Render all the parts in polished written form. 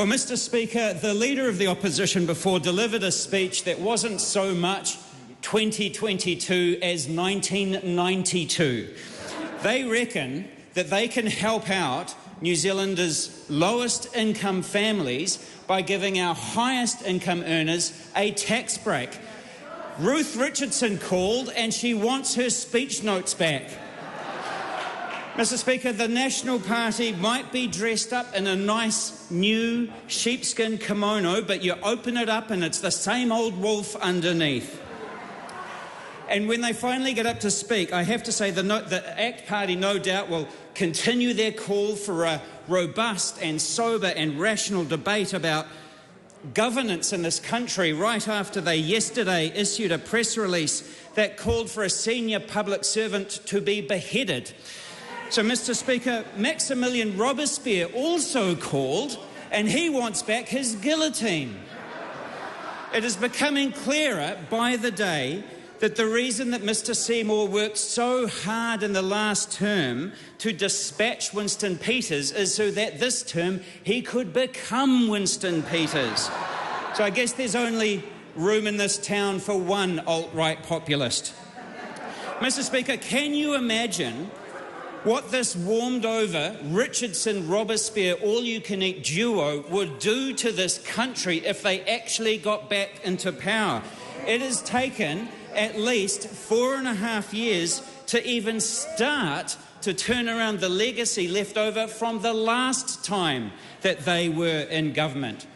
Well, Mr. Speaker, the Leader of the Opposition before delivered a speech that wasn't so much 2022 as 1992. They reckon that they can help out New Zealanders' lowest income families by giving our highest income earners a tax break. Ruth Richardson called and she wants her speech notes back. Mr. Speaker, the National Party might be dressed up in a nice new sheepskin kimono, but you open it up and it's the same old wolf underneath. And when they finally get up to speak, I have to say the ACT Party no doubt will continue their call for a robust and sober and rational debate about governance in this country right after they yesterday issued a press release that called for a senior public servant to be beheaded. So, Mr. Speaker, Maximilian Robespierre also called, and he wants back his guillotine. It is becoming clearer by the day that the reason that Mr. Seymour worked so hard in the last term to dispatch Winston Peters is so that this term he could become Winston Peters. So I guess there's only room in this town for one alt-right populist. Mr. Speaker, can you imagine what this warmed-over Richardson-Robespierre all-you-can-eat duo would do to this country if they actually got back into power? It has taken at least 4.5 years to even start to turn around the legacy left over from the last time that they were in government.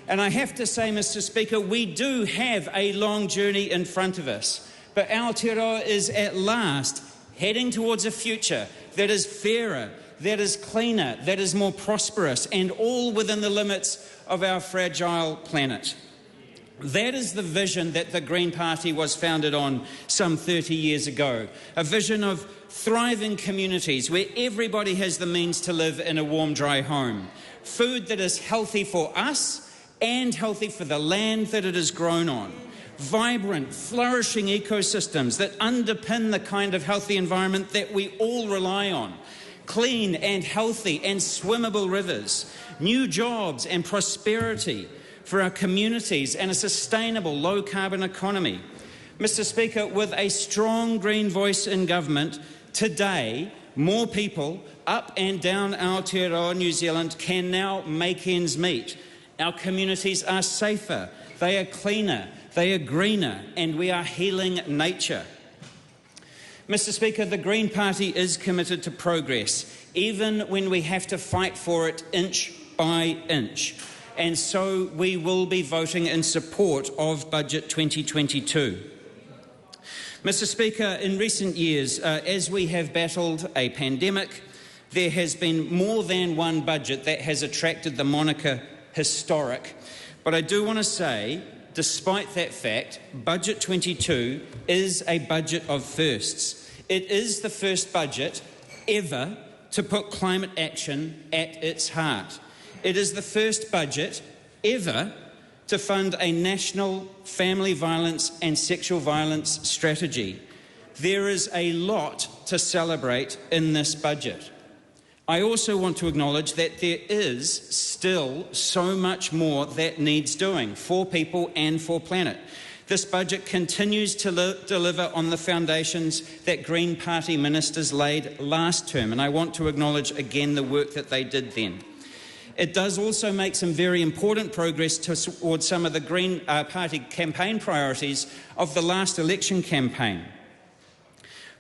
And I have to say, Mr. Speaker, we do have a long journey in front of us, but Aotearoa is at last heading towards a future that is fairer, that is cleaner, that is more prosperous, and all within the limits of our fragile planet. That is the vision that the Green Party was founded on some 30 years ago, a vision of thriving communities where everybody has the means to live in a warm, dry home, food that is healthy for us and healthy for the land that it is grown on, vibrant, flourishing ecosystems that underpin the kind of healthy environment that we all rely on, clean and healthy and swimmable rivers, new jobs and prosperity for our communities and a sustainable low-carbon economy. Mr. Speaker, with a strong Green voice in government, today more people up and down Aotearoa, New Zealand can now make ends meet. Our communities are safer, they are cleaner, they are greener, and we are healing nature. Mr. Speaker, the Green Party is committed to progress, even when we have to fight for it inch by inch. And so we will be voting in support of Budget 2022. Mr. Speaker, in recent years, as we have battled a pandemic, there has been more than one budget that has attracted the moniker historic. But I do want to say, despite that fact, Budget 22 is a budget of firsts. It is the first budget ever to put climate action at its heart. It is the first budget ever to fund a national family violence and sexual violence strategy. There is a lot to celebrate in this budget. I also want to acknowledge that there is still so much more that needs doing for people and for planet. This budget continues to deliver on the foundations that Green Party ministers laid last term, and I want to acknowledge again the work that they did then. It does also make some very important progress towards some of the Green Party campaign priorities of the last election campaign.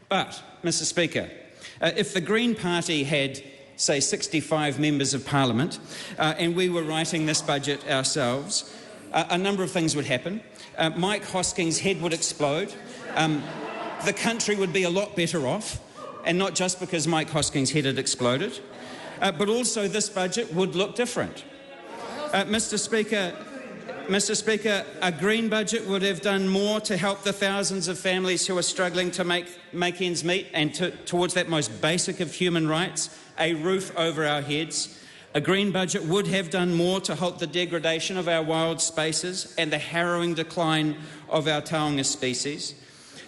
But, Mr. Speaker, if the Green Party had, say, 65 members of Parliament and we were writing this budget ourselves, a number of things would happen. Mike Hosking's head would explode. The country would be a lot better off, and not just because Mike Hosking's head had exploded. But also this budget would look different. Mr. Speaker, a Green budget would have done more to help the thousands of families who are struggling to make ends meet and towards that most basic of human rights, a roof over our heads. A Green budget would have done more to halt the degradation of our wild spaces and the harrowing decline of our taonga species.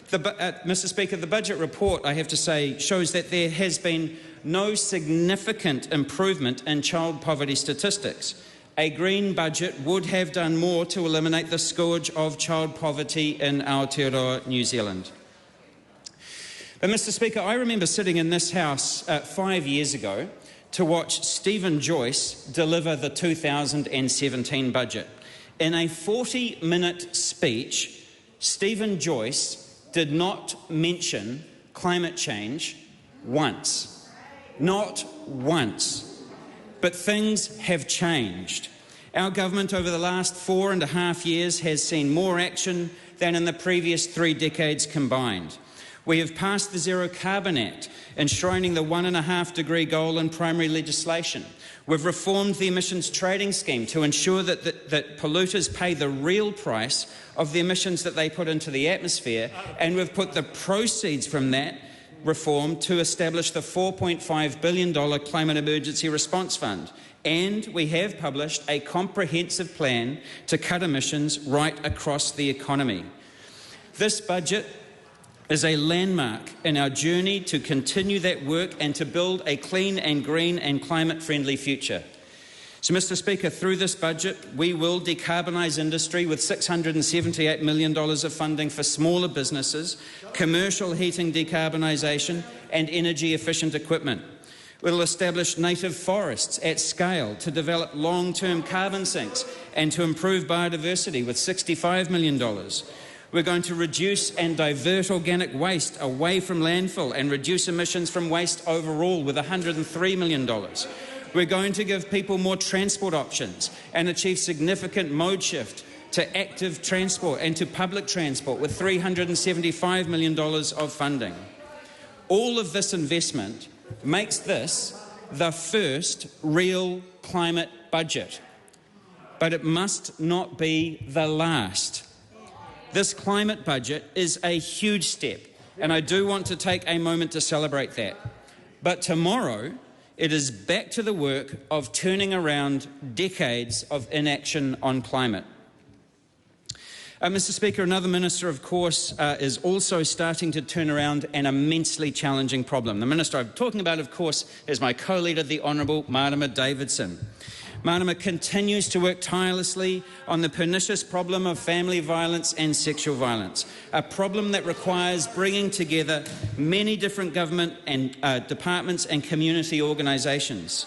Mr. Speaker, the budget report, I have to say, shows that there has been no significant improvement in child poverty statistics. a green budget would have done more to eliminate the scourge of child poverty in Aotearoa, New Zealand. But, Mr. Speaker, I remember sitting in this House 5 years ago to watch Stephen Joyce deliver the 2017 budget. In a 40-minute speech, Stephen Joyce did not mention climate change once. Not once. But things have changed. Our government over the last 4.5 years has seen more action than in the previous 3 decades combined. We have passed the Zero Carbon Act, enshrining the 1.5-degree goal in primary legislation. We've reformed the emissions trading scheme to ensure that polluters pay the real price of the emissions that they put into the atmosphere, and we've put the proceeds from that reform to establish the $4.5 billion Climate Emergency Response Fund. And we have published a comprehensive plan to cut emissions right across the economy. This budget is a landmark in our journey to continue that work and to build a clean and green and climate-friendly future. So, Mr. Speaker, through this budget, we will decarbonise industry with $678 million of funding for smaller businesses, commercial heating decarbonisation and energy-efficient equipment. We will establish native forests at scale to develop long-term carbon sinks and to improve biodiversity with $65 million. We're going to reduce and divert organic waste away from landfill and reduce emissions from waste overall with $103 million. We're going to give people more transport options and achieve significant mode shift to active transport and to public transport with $375 million of funding. All of this investment makes this the first real climate budget, but it must not be the last. This climate budget is a huge step, and I do want to take a moment to celebrate that. But tomorrow, it is back to the work of turning around decades of inaction on climate. Mr. Speaker, another minister, of course, is also starting to turn around an immensely challenging problem. The minister I'm talking about, of course, is my co-leader, the Honourable Marama Davidson. Marama continues to work tirelessly on the pernicious problem of family violence and sexual violence, a problem that requires bringing together many different government and departments and community organisations.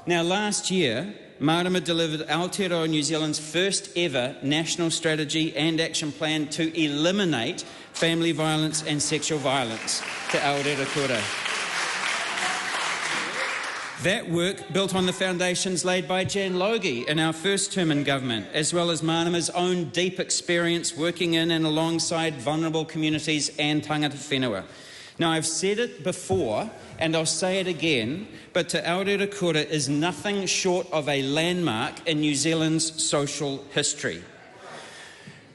Now, last year, Marama delivered Aotearoa, New Zealand's first ever national strategy and action plan to eliminate family violence and sexual violence to Aotearoa. That work built on the foundations laid by Jan Logie in our first term in government, as well as Marama's own deep experience working in and alongside vulnerable communities and tangata whenua. Now, I've said it before, and I'll say it again, but Te Aotearoa is nothing short of a landmark in New Zealand's social history.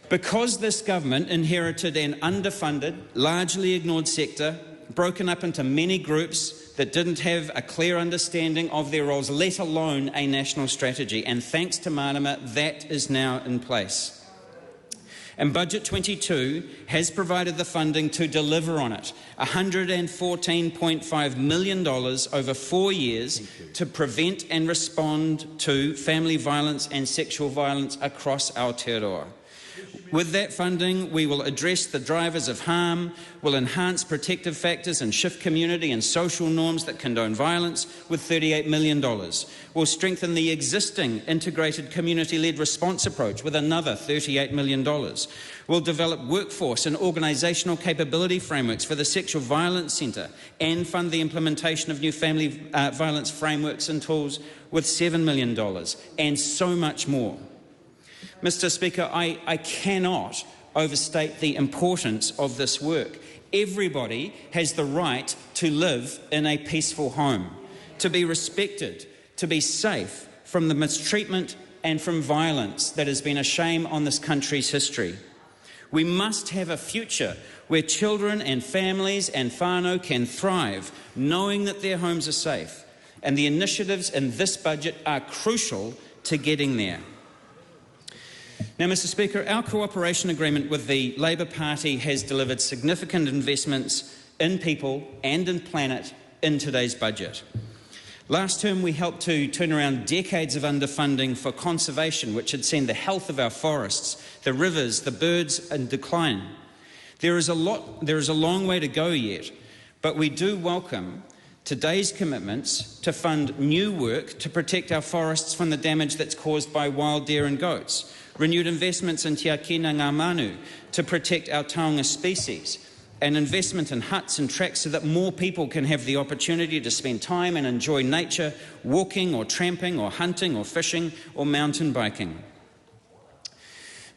Because this government inherited an underfunded, largely ignored sector, broken up into many groups that didn't have a clear understanding of their roles, let alone a national strategy. And thanks to Marama, that is now in place. And Budget 22 has provided the funding to deliver on it, $114.5 million over 4 years to prevent and respond to family violence and sexual violence across Aotearoa. With that funding, we will address the drivers of harm, will enhance protective factors and shift community and social norms that condone violence with $38 million. We'll strengthen the existing integrated community-led response approach with another $38 million. We'll develop workforce and organisational capability frameworks for the Sexual Violence Centre and fund the implementation of new family violence frameworks and tools with $7 million, and so much more. Mr. Speaker, I cannot overstate the importance of this work. Everybody has the right to live in a peaceful home, to be respected, to be safe from the mistreatment and from violence that has been a shame on this country's history. We must have a future where children and families and whānau can thrive, knowing that their homes are safe, and the initiatives in this budget are crucial to getting there. Now, Mr. Speaker, our cooperation agreement with the Labour Party has delivered significant investments in people and in planet in today's budget. Last term, we helped to turn around decades of underfunding for conservation, which had seen the health of our forests, the rivers, the birds in decline. There is a long way to go yet, but we do welcome today's commitments to fund new work to protect our forests from the damage that's caused by wild deer and goats, renewed investments in Te Akina Ngā Manu to protect our taonga species, and investment in huts and tracks so that more people can have the opportunity to spend time and enjoy nature, walking or tramping or hunting or fishing or mountain biking.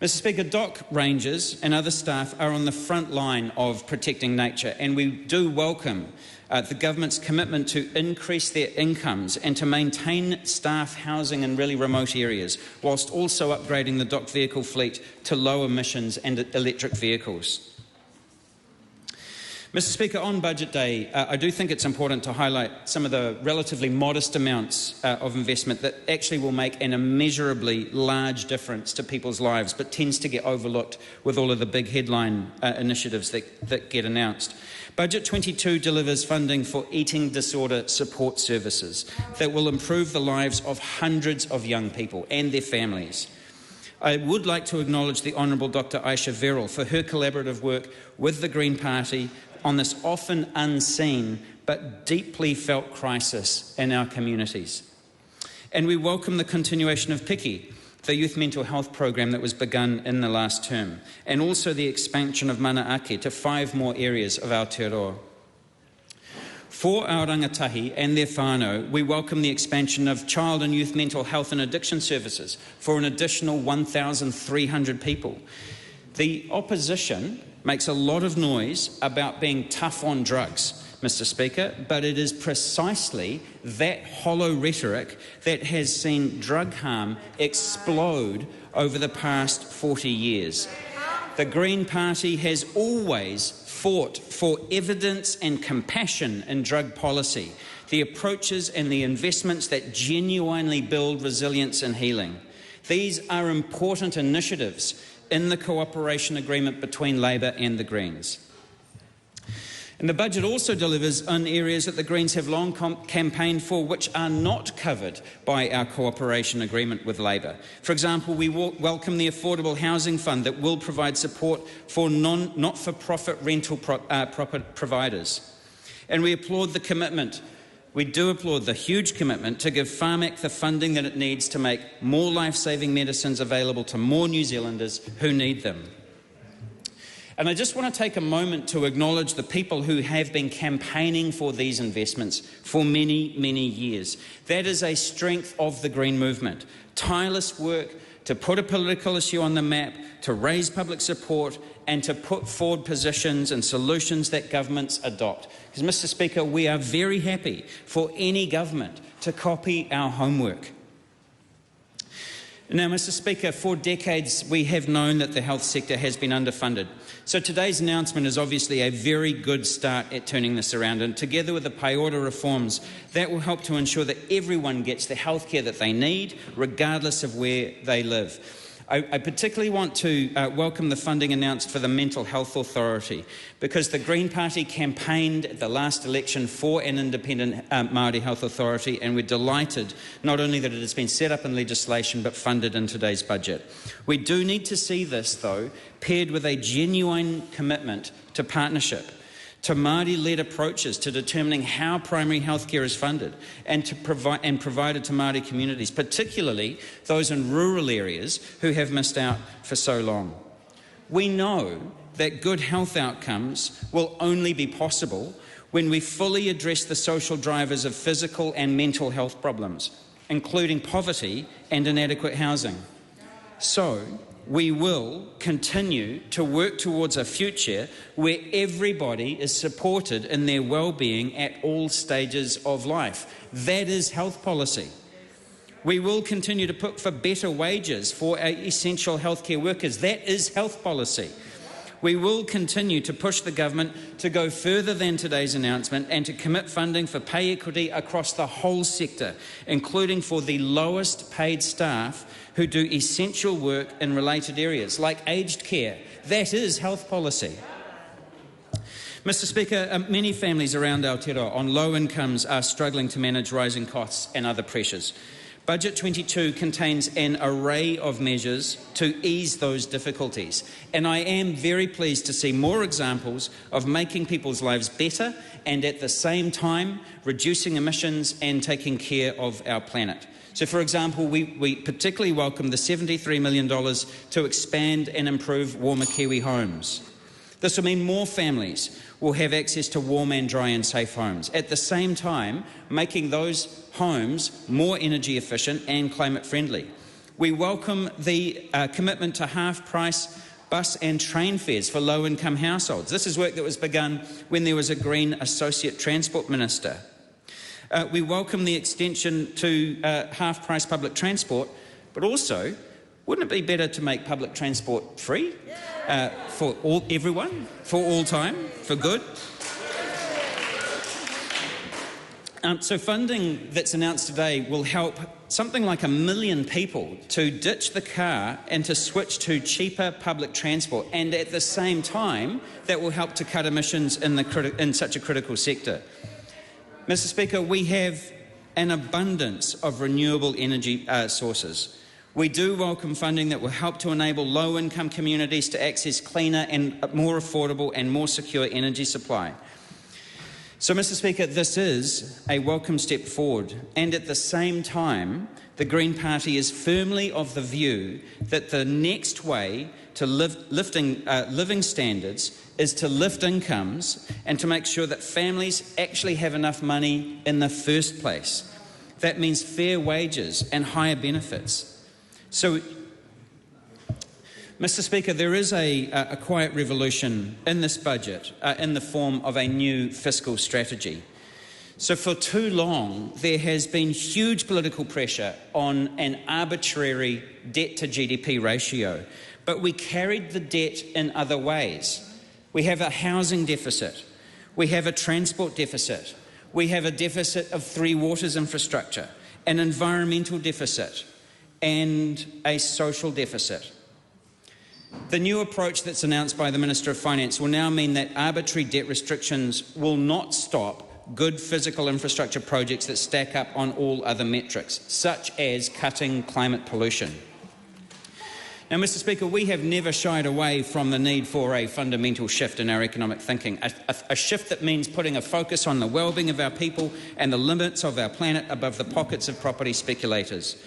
Mr. Speaker, DOC rangers and other staff are on the front line of protecting nature, and we do welcome the government's commitment to increase their incomes and to maintain staff housing in really remote areas, whilst also upgrading the DOC vehicle fleet to low emissions and electric vehicles. Mr. Speaker, on Budget Day, I do think it's important to highlight some of the relatively modest amounts of investment that actually will make an immeasurably large difference to people's lives, but tends to get overlooked with all of the big headline initiatives that get announced. Budget 22 delivers funding for eating disorder support services that will improve the lives of hundreds of young people and their families. I would like to acknowledge the Honourable Dr. Aisha Verrill for her collaborative work with the Green Party on this often unseen but deeply felt crisis in our communities. And we welcome the continuation of Piki, the youth mental health program that was begun in the last term, and also the expansion of Mana Ake to 5 more areas of Aotearoa. For our rangatahi and their whānau, we welcome the expansion of child and youth mental health and addiction services for an additional 1,300 people. The opposition makes a lot of noise about being tough on drugs, Mr. Speaker, but it is precisely that hollow rhetoric that has seen drug harm explode over the past 40 years. The Green Party has always fought for evidence and compassion in drug policy, the approaches and the investments that genuinely build resilience and healing. These are important initiatives in the cooperation agreement between Labor and the Greens. And the budget also delivers on areas that the Greens have long campaigned for which are not covered by our cooperation agreement with Labor. For example, we welcome the Affordable Housing Fund that will provide support for not-for-profit rental providers. And we applaud the commitment. We do applaud the huge commitment to give Pharmac the funding that it needs to make more life-saving medicines available to more New Zealanders who need them. And I just want to take a moment to acknowledge the people who have been campaigning for these investments for many, many years. That is a strength of the Green movement. Tireless work to put a political issue on the map, to raise public support, and to put forward positions and solutions that governments adopt. Because, Mr. Speaker, we are very happy for any government to copy our homework. Now, Mr. Speaker, for decades we have known that the health sector has been underfunded. So today's announcement is obviously a very good start at turning this around, and together with the pay-order reforms, that will help to ensure that everyone gets the health care that they need, regardless of where they live. I particularly want to welcome the funding announced for the Mental Health Authority, because the Green Party campaigned at the last election for an independent Māori Health Authority, and we're delighted not only that it has been set up in legislation but funded in today's budget. We do need to see this, though, paired with a genuine commitment to partnership, to Māori-led approaches to determining how primary health care is funded and provided to Māori communities, particularly those in rural areas who have missed out for so long. We know that good health outcomes will only be possible when we fully address the social drivers of physical and mental health problems, including poverty and inadequate housing. So, we will continue to work towards a future where everybody is supported in their well-being at all stages of life. That is health policy. We will continue to put for better wages for our essential healthcare workers. That is health policy. We will continue to push the government to go further than today's announcement and to commit funding for pay equity across the whole sector, including for the lowest paid staff who do essential work in related areas like aged care. That is health policy. Mr Speaker, many families around Aotearoa on low incomes are struggling to manage rising costs and other pressures. Budget 22 contains an array of measures to ease those difficulties, and I am very pleased to see more examples of making people's lives better and at the same time reducing emissions and taking care of our planet. So, for example, we particularly welcome the $73 million to expand and improve warmer Kiwi homes. This will mean more families will have access to warm and dry and safe homes, at the same time making those homes more energy efficient and climate friendly. We welcome the commitment to half-price bus and train fares for low-income households. This is work that was begun when there was a Green Associate Transport Minister. We welcome the extension to half-price public transport, but also, wouldn't it be better to make public transport free for everyone, for all time, for good? So funding that's announced today will help something like 1 million people to ditch the car and to switch to cheaper public transport, and at the same time that will help to cut emissions in such a critical sector. Mr Speaker, we have an abundance of renewable energy sources. We do welcome funding that will help to enable low-income communities to access cleaner and more affordable and more secure energy supply. So, Mr Speaker, this is a welcome step forward, and at the same time, the Green Party is firmly of the view that the next way to lifting living standards is to lift incomes and to make sure that families actually have enough money in the first place. That means fair wages and higher benefits. So, Mr Speaker, there is a quiet revolution in this budget in the form of a new fiscal strategy. So for too long, there has been huge political pressure on an arbitrary debt-to-GDP ratio, but we carried the debt in other ways. We have a housing deficit, we have a transport deficit, we have a deficit of 3 waters infrastructure, an environmental deficit, and a social deficit. The new approach that's announced by the Minister of Finance will now mean that arbitrary debt restrictions will not stop good physical infrastructure projects that stack up on all other metrics, such as cutting climate pollution. Now, Mr Speaker, we have never shied away from the need for a fundamental shift in our economic thinking, a shift that means putting a focus on the well-being of our people and the limits of our planet above the pockets of property speculators.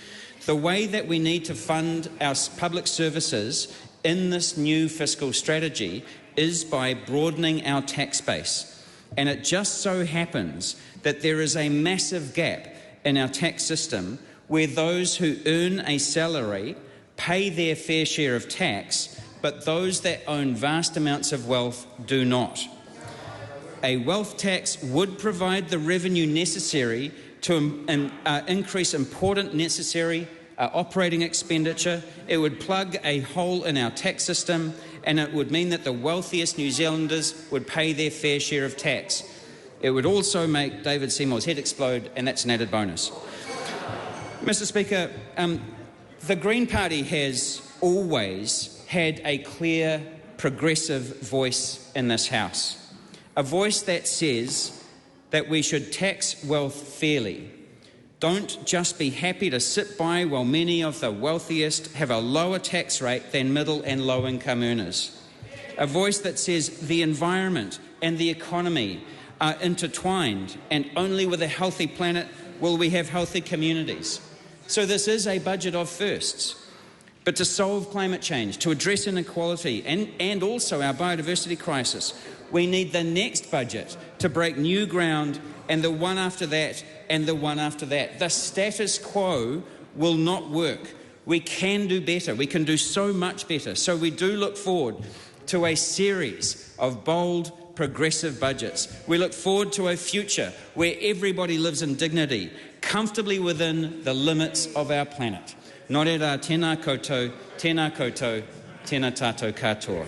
The way that we need to fund our public services in this new fiscal strategy is by broadening our tax base. And it just so happens that there is a massive gap in our tax system where those who earn a salary pay their fair share of tax, but those that own vast amounts of wealth do not. A wealth tax would provide the revenue necessary to increase important necessary operating expenditure. It would plug a hole in our tax system, and it would mean that the wealthiest New Zealanders would pay their fair share of tax. It would also make David Seymour's head explode, and that's an added bonus. Mr Speaker, the Green Party has always had a clear, progressive voice in this House, a voice that says that we should tax wealth fairly. Don't just be happy to sit by while many of the wealthiest have a lower tax rate than middle and low income earners. A voice that says the environment and the economy are intertwined, and only with a healthy planet will we have healthy communities. So this is a budget of firsts. But to solve climate change, to address inequality and also our biodiversity crisis, we need the next budget to break new ground, and the one after that, and the one after that. The status quo will not work. We can do better. We can do so much better. So we do look forward to a series of bold, progressive budgets. We look forward to a future where everybody lives in dignity, comfortably within the limits of our planet. Nō reira, tēnā koutou, tēnā koutou, tēnā tātou katoa.